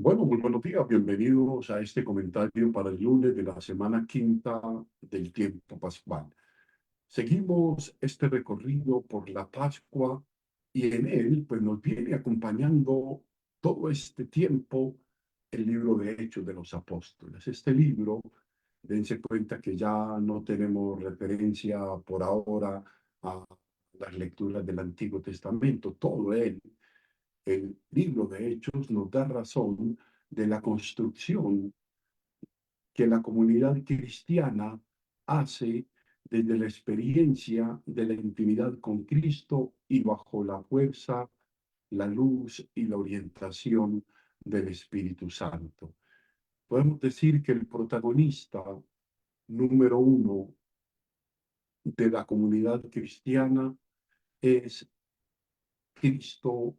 Bueno, muy buenos días, bienvenidos a este comentario para el lunes de la semana quinta del tiempo pascual. Seguimos este recorrido por la Pascua y en él pues nos viene acompañando todo este tiempo el libro de Hechos de los Apóstoles. Este libro, dense cuenta que ya no tenemos referencia por ahora a las lecturas del Antiguo Testamento, todo él, el libro de Hechos nos da razón de la construcción que la comunidad cristiana hace desde la experiencia de la intimidad con Cristo y bajo la fuerza, la luz y la orientación del Espíritu Santo. Podemos decir que el protagonista número uno de la comunidad cristiana es Cristo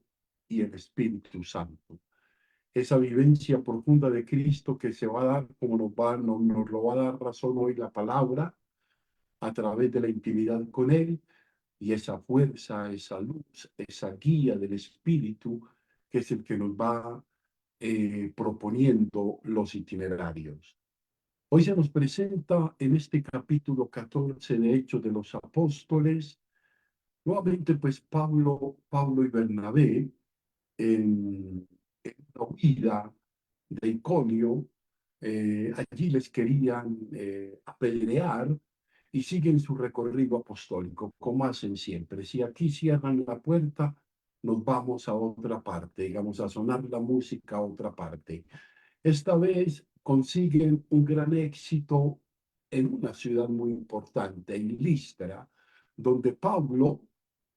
y el Espíritu Santo. Esa vivencia profunda de Cristo que se va a dar, como nos lo va a dar razón hoy la palabra, a través de la intimidad con Él, y esa fuerza, esa luz, esa guía del Espíritu, que es el que nos va proponiendo los itinerarios. Hoy se nos presenta en este capítulo 14 de Hechos de los Apóstoles, nuevamente pues Pablo y Bernabé, en la huida de Iconio, allí les querían apedrear y siguen su recorrido apostólico, como hacen siempre. Si aquí cierran la puerta, nos vamos a otra parte, digamos, a sonar la música a otra parte. Esta vez consiguen un gran éxito en una ciudad muy importante, en Listra, donde Pablo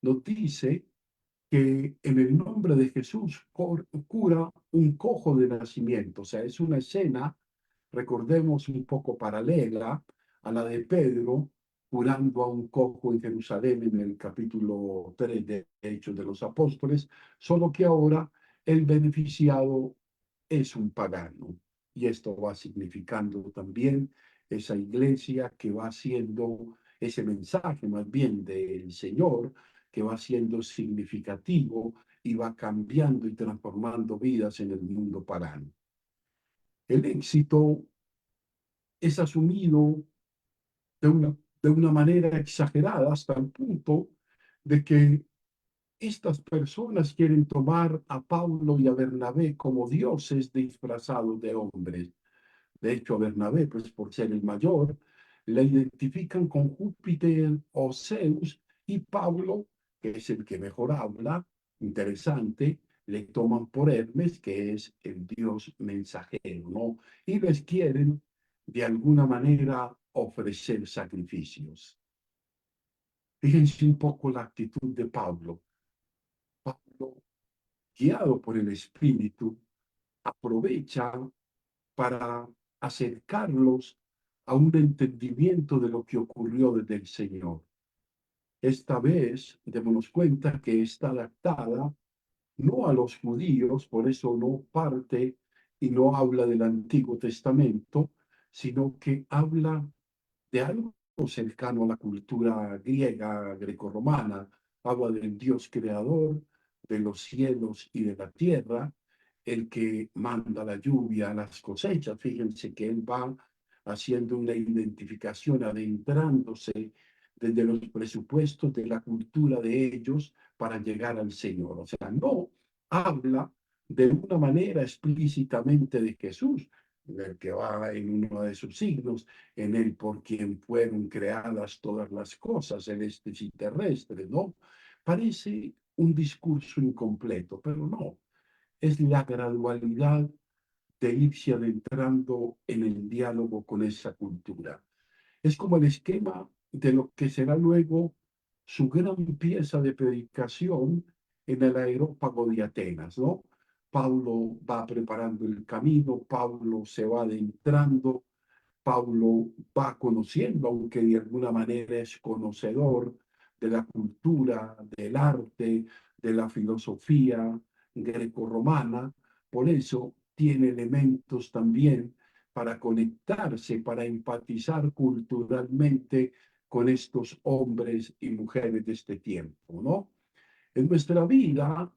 nos dice que en el nombre de Jesús cura un cojo de nacimiento. O sea, es una escena, recordemos, un poco paralela a la de Pedro curando a un cojo en Jerusalén en el capítulo 3 de Hechos de los Apóstoles, solo que ahora el beneficiado es un pagano. Y esto va significando también esa iglesia que va siendo ese mensaje más bien del Señor, que va siendo significativo y va cambiando y transformando vidas en el mundo pagano. El éxito es asumido de de una manera exagerada hasta el punto de que estas personas quieren tomar a Pablo y a Bernabé como dioses disfrazados de hombres. De hecho, a Bernabé, pues por ser el mayor, le identifican con Júpiter o Zeus, y Pablo, que es el que mejor habla, interesante, le toman por Hermes, que es el dios mensajero, ¿no? Y les quieren de alguna manera ofrecer sacrificios. Fíjense un poco la actitud de Pablo. Pablo, guiado por el Espíritu, aprovecha para acercarlos a un entendimiento de lo que ocurrió desde el Señor. Esta vez, démonos cuenta que está adaptada no a los judíos, por eso no parte y no habla del Antiguo Testamento, sino que habla de algo cercano a la cultura griega, grecorromana. Habla del Dios creador de los cielos y de la tierra, el que manda la lluvia, las cosechas. Fíjense que él va haciendo una identificación, adentrándose desde los presupuestos de la cultura de ellos para llegar al Señor. O sea, no habla de una manera explícitamente de Jesús, el que va en uno de sus signos, en él por quien fueron creadas todas las cosas, celestes y terrestres, ¿no? Parece un discurso incompleto, pero no, es la gradualidad de irse adentrando en el diálogo con esa cultura. Es como el esquema de lo que será luego su gran pieza de predicación en el Areópago de Atenas, ¿no? Pablo va preparando el camino, Pablo se va adentrando, Pablo va conociendo, aunque de alguna manera es conocedor de la cultura, del arte, de la filosofía grecorromana, por eso tiene elementos también para conectarse, para empatizar culturalmente con estos hombres y mujeres de este tiempo, ¿no? En nuestra vida,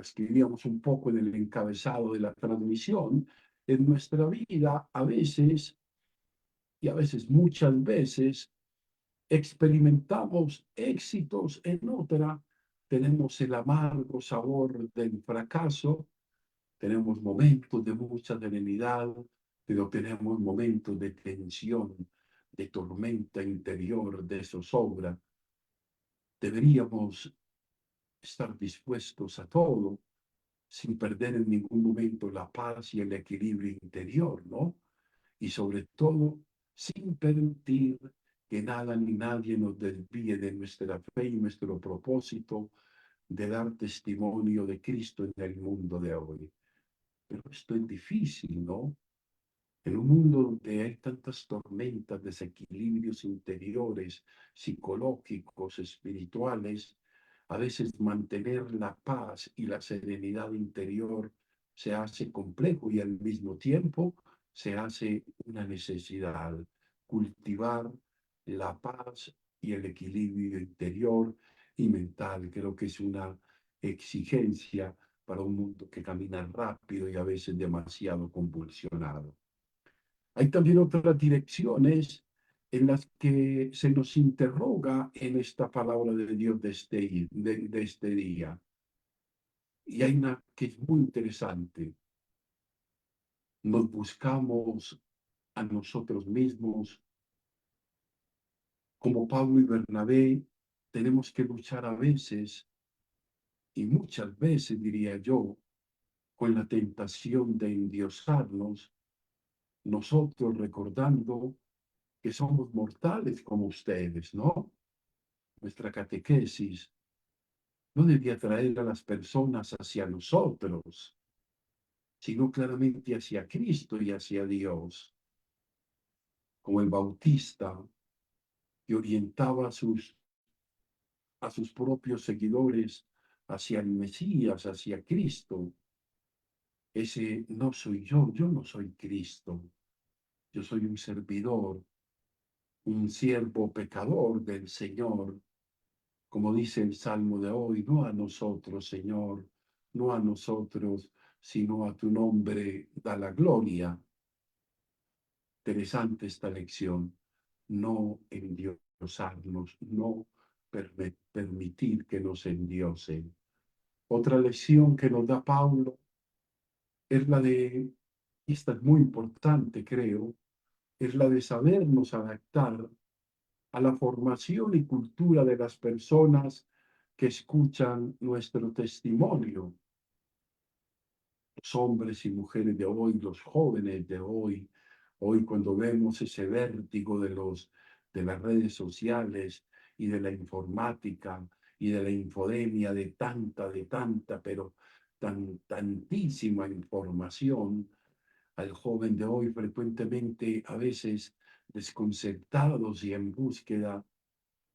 escribíamos un poco en el encabezado de la transmisión, en nuestra vida a veces, y a veces muchas veces, experimentamos éxitos, en otra tenemos el amargo sabor del fracaso, tenemos momentos de mucha serenidad, pero tenemos momentos de tensión, de tormenta interior, de zozobra. Deberíamos estar dispuestos a todo sin perder en ningún momento la paz y el equilibrio interior, ¿no? Y sobre todo, sin permitir que nada ni nadie nos desvíe de nuestra fe y nuestro propósito de dar testimonio de Cristo en el mundo de hoy. Pero esto es difícil, ¿no? En un mundo donde hay tantas tormentas, desequilibrios interiores, psicológicos, espirituales, a veces mantener la paz y la serenidad interior se hace complejo y al mismo tiempo se hace una necesidad. Cultivar la paz y el equilibrio interior y mental creo que es una exigencia para un mundo que camina rápido y a veces demasiado convulsionado. Hay también otras direcciones en las que se nos interroga en esta palabra de Dios de este día. Y hay una que es muy interesante. Nos buscamos a nosotros mismos. Como Pablo y Bernabé, tenemos que luchar a veces, y muchas veces diría yo, con la tentación de endiosarnos, nosotros recordando que somos mortales como ustedes, ¿no? Nuestra catequesis no debía traer a las personas hacia nosotros, sino claramente hacia Cristo y hacia Dios, como el Bautista que orientaba a sus propios seguidores hacia el Mesías, hacia Cristo. Ese no soy yo no soy Cristo, yo soy un servidor, un siervo pecador del Señor. Como dice el Salmo de hoy, no a nosotros, Señor, no a nosotros, sino a tu nombre da la gloria. Interesante esta lección. No endiosarnos, no permitir que nos endiosen. Otra lección que nos da Pablo es la de, y esta es muy importante, creo, es la de sabernos adaptar a la formación y cultura de las personas que escuchan nuestro testimonio. Los hombres y mujeres de hoy, los jóvenes de hoy, hoy cuando vemos ese vértigo de las redes sociales y de la informática y de la infodemia, de tanta, pero tantísima información, al joven de hoy frecuentemente, a veces desconcertados y en búsqueda,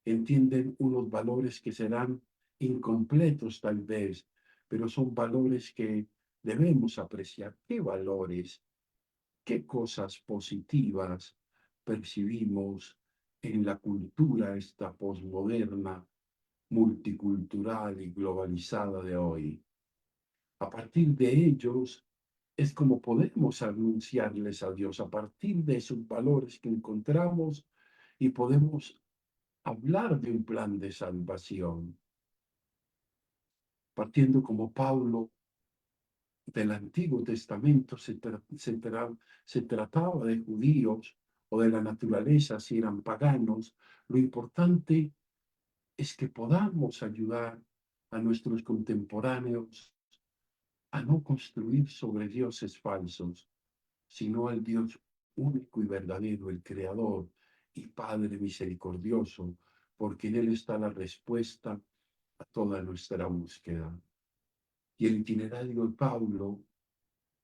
entienden unos valores que serán incompletos tal vez, pero son valores que debemos apreciar. ¿Qué valores, qué cosas positivas percibimos en la cultura esta posmoderna, multicultural y globalizada de hoy? A partir de ellos es como podemos anunciarles a Dios, a partir de esos valores que encontramos y podemos hablar de un plan de salvación, partiendo como Pablo del Antiguo Testamento se trataba de judíos o de la naturaleza, si eran paganos. Lo importante es que podamos ayudar a nuestros contemporáneos a no construir sobre dioses falsos, sino al Dios único y verdadero, el Creador y Padre misericordioso, porque en Él está la respuesta a toda nuestra búsqueda. Y el itinerario de Pablo,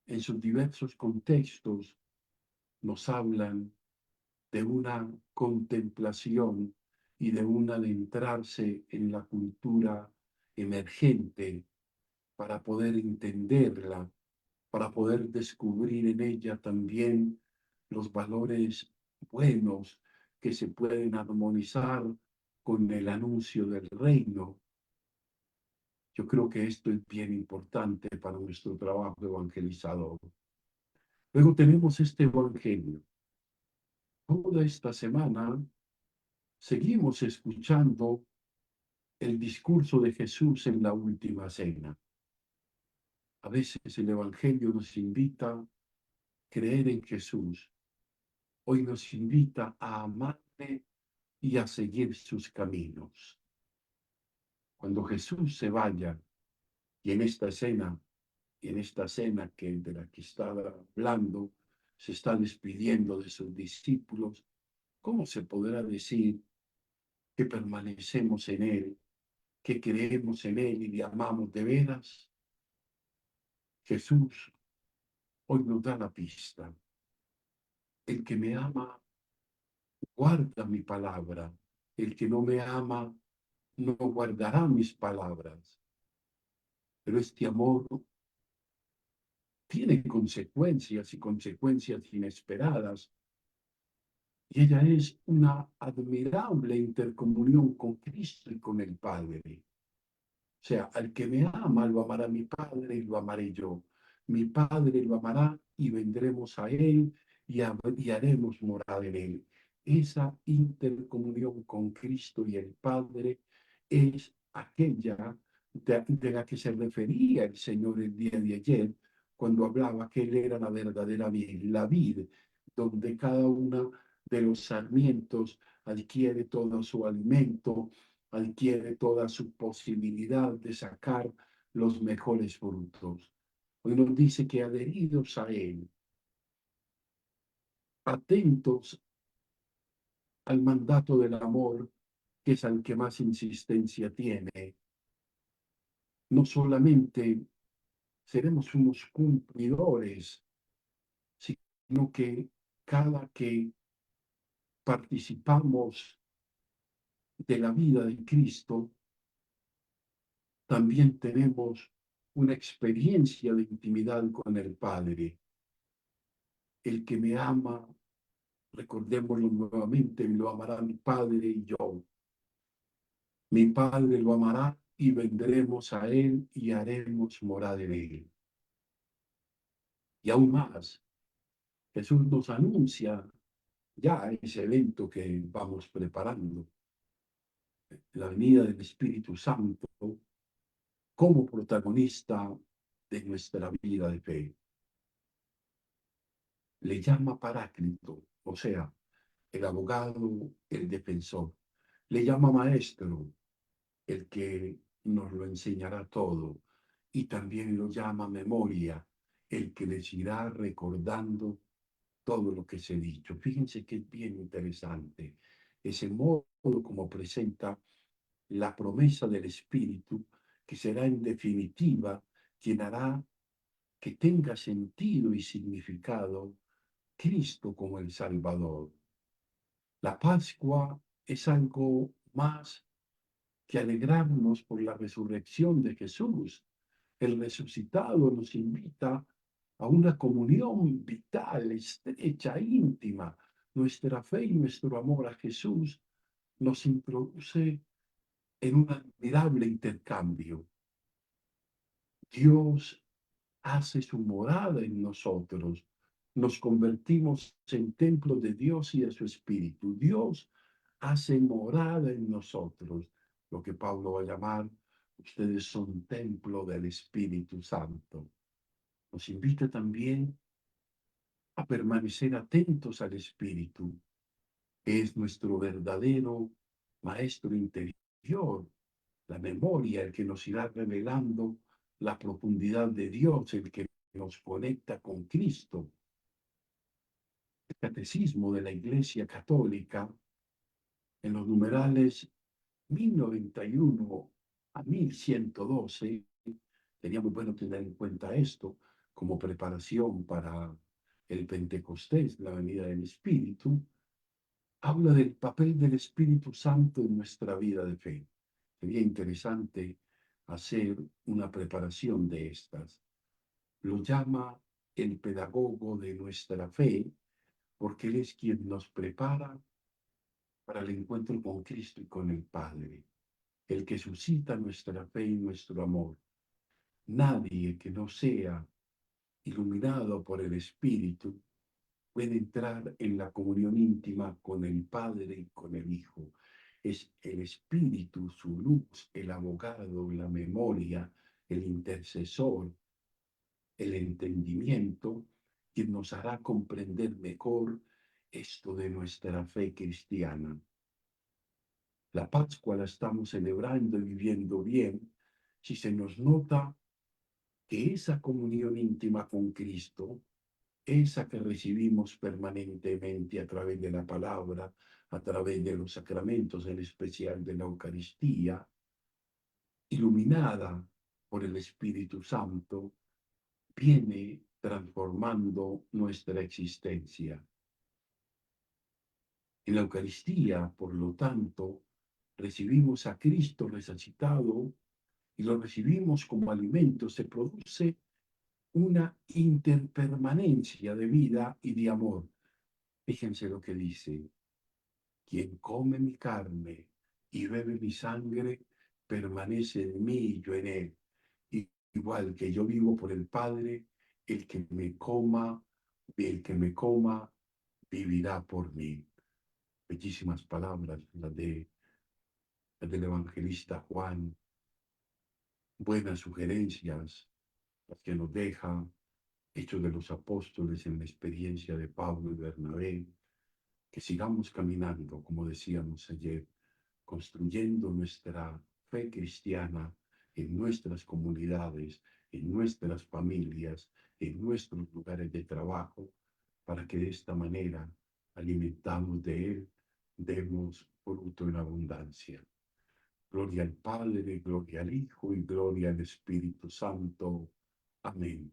en sus diversos contextos, nos hablan de una contemplación y de un adentrarse en la cultura emergente para poder entenderla, para poder descubrir en ella también los valores buenos que se pueden armonizar con el anuncio del reino. Yo creo que esto es bien importante para nuestro trabajo evangelizador. Luego tenemos este evangelio. Toda esta semana seguimos escuchando el discurso de Jesús en la última cena. A veces el evangelio nos invita a creer en Jesús. Hoy nos invita a amarle y a seguir sus caminos. Cuando Jesús se vaya, y en esta cena que de la que está hablando, se está despidiendo de sus discípulos, ¿cómo se podrá decir que permanecemos en Él, que creemos en Él y le amamos de veras? Jesús hoy nos da la pista. El que me ama, guarda mi palabra. El que no me ama, no guardará mis palabras. Pero este amor tiene consecuencias y consecuencias inesperadas. Y ella es una admirable intercomunión con Cristo y con el Padre. O sea, al que me ama, lo amará mi Padre y lo amaré yo. Mi Padre lo amará y vendremos a Él y haremos morada en Él. Esa intercomunión con Cristo y el Padre es aquella de la que se refería el Señor el día de ayer, cuando hablaba que Él era la verdadera vid, la vid, donde cada una de los sarmientos adquiere todo su alimento, adquiere toda su posibilidad de sacar los mejores frutos. Hoy nos dice que adheridos a Él, atentos al mandato del amor, que es al que más insistencia tiene, no solamente seremos unos cumplidores, sino que cada que participamos de la vida de Cristo, también tenemos una experiencia de intimidad con el Padre. El que me ama, recordémoslo nuevamente, lo amará mi Padre y yo. Mi Padre lo amará y vendremos a Él y haremos morada en Él. Y aún más, Jesús nos anuncia ya ese evento que vamos preparando, la venida del Espíritu Santo como protagonista de nuestra vida de fe. Le llama Paráclito, o sea, el abogado, el defensor. Le llama maestro, el que nos lo enseñará todo. Y también lo llama memoria, el que les irá recordando todo lo que se ha dicho. Fíjense que es bien interesante ese modo como presenta la promesa del Espíritu, que será en definitiva quien hará que tenga sentido y significado Cristo como el Salvador. La Pascua es algo más que alegrarnos por la resurrección de Jesús. El resucitado nos invita a una comunión vital, estrecha, íntima. Nuestra fe y nuestro amor a Jesús nos introduce en un admirable intercambio. Dios hace su morada en nosotros. Nos convertimos en templo de Dios y de su Espíritu. Dios hace morada en nosotros, lo que Pablo va a llamar, ustedes son templo del Espíritu Santo. Nos invita también a permanecer atentos al Espíritu, que es nuestro verdadero maestro interior, la memoria, el que nos irá revelando la profundidad de Dios, el que nos conecta con Cristo. El catecismo de la Iglesia Católica, en los numerales 1091 a 1112, sería muy bueno tener en cuenta esto como preparación para el Pentecostés, la venida del Espíritu, habla del papel del Espíritu Santo en nuestra vida de fe. Sería interesante hacer una preparación de estas. Lo llama el pedagogo de nuestra fe porque Él es quien nos prepara para el encuentro con Cristo y con el Padre. el que suscita nuestra fe y nuestro amor. Nadie que no sea iluminado por el Espíritu puede entrar en la comunión íntima con el Padre y con el Hijo. Es el Espíritu, su luz, el abogado, la memoria, el intercesor, el entendimiento, quien nos hará comprender mejor esto de nuestra fe cristiana. La Pascua la estamos celebrando y viviendo bien si se nos nota que esa comunión íntima con Cristo, esa que recibimos permanentemente a través de la palabra, a través de los sacramentos, en especial de la Eucaristía, iluminada por el Espíritu Santo, viene transformando nuestra existencia. En la Eucaristía, por lo tanto, recibimos a Cristo resucitado y lo recibimos como alimento. Se produce una interpermanencia de vida y de amor. Fíjense lo que dice: quien come mi carne y bebe mi sangre, permanece en mí y yo en él. Igual que yo vivo por el Padre, el que me coma, el que me coma, vivirá por mí. Bellísimas palabras las del evangelista Juan, buenas sugerencias, las que nos deja Hechos de los Apóstoles en la experiencia de Pablo y Bernabé, que sigamos caminando, como decíamos ayer, construyendo nuestra fe cristiana en nuestras comunidades, en nuestras familias, en nuestros lugares de trabajo, para que de esta manera, alimentamos de Él, demos fruto en abundancia. Gloria al Padre, gloria al Hijo y gloria al Espíritu Santo. Amén.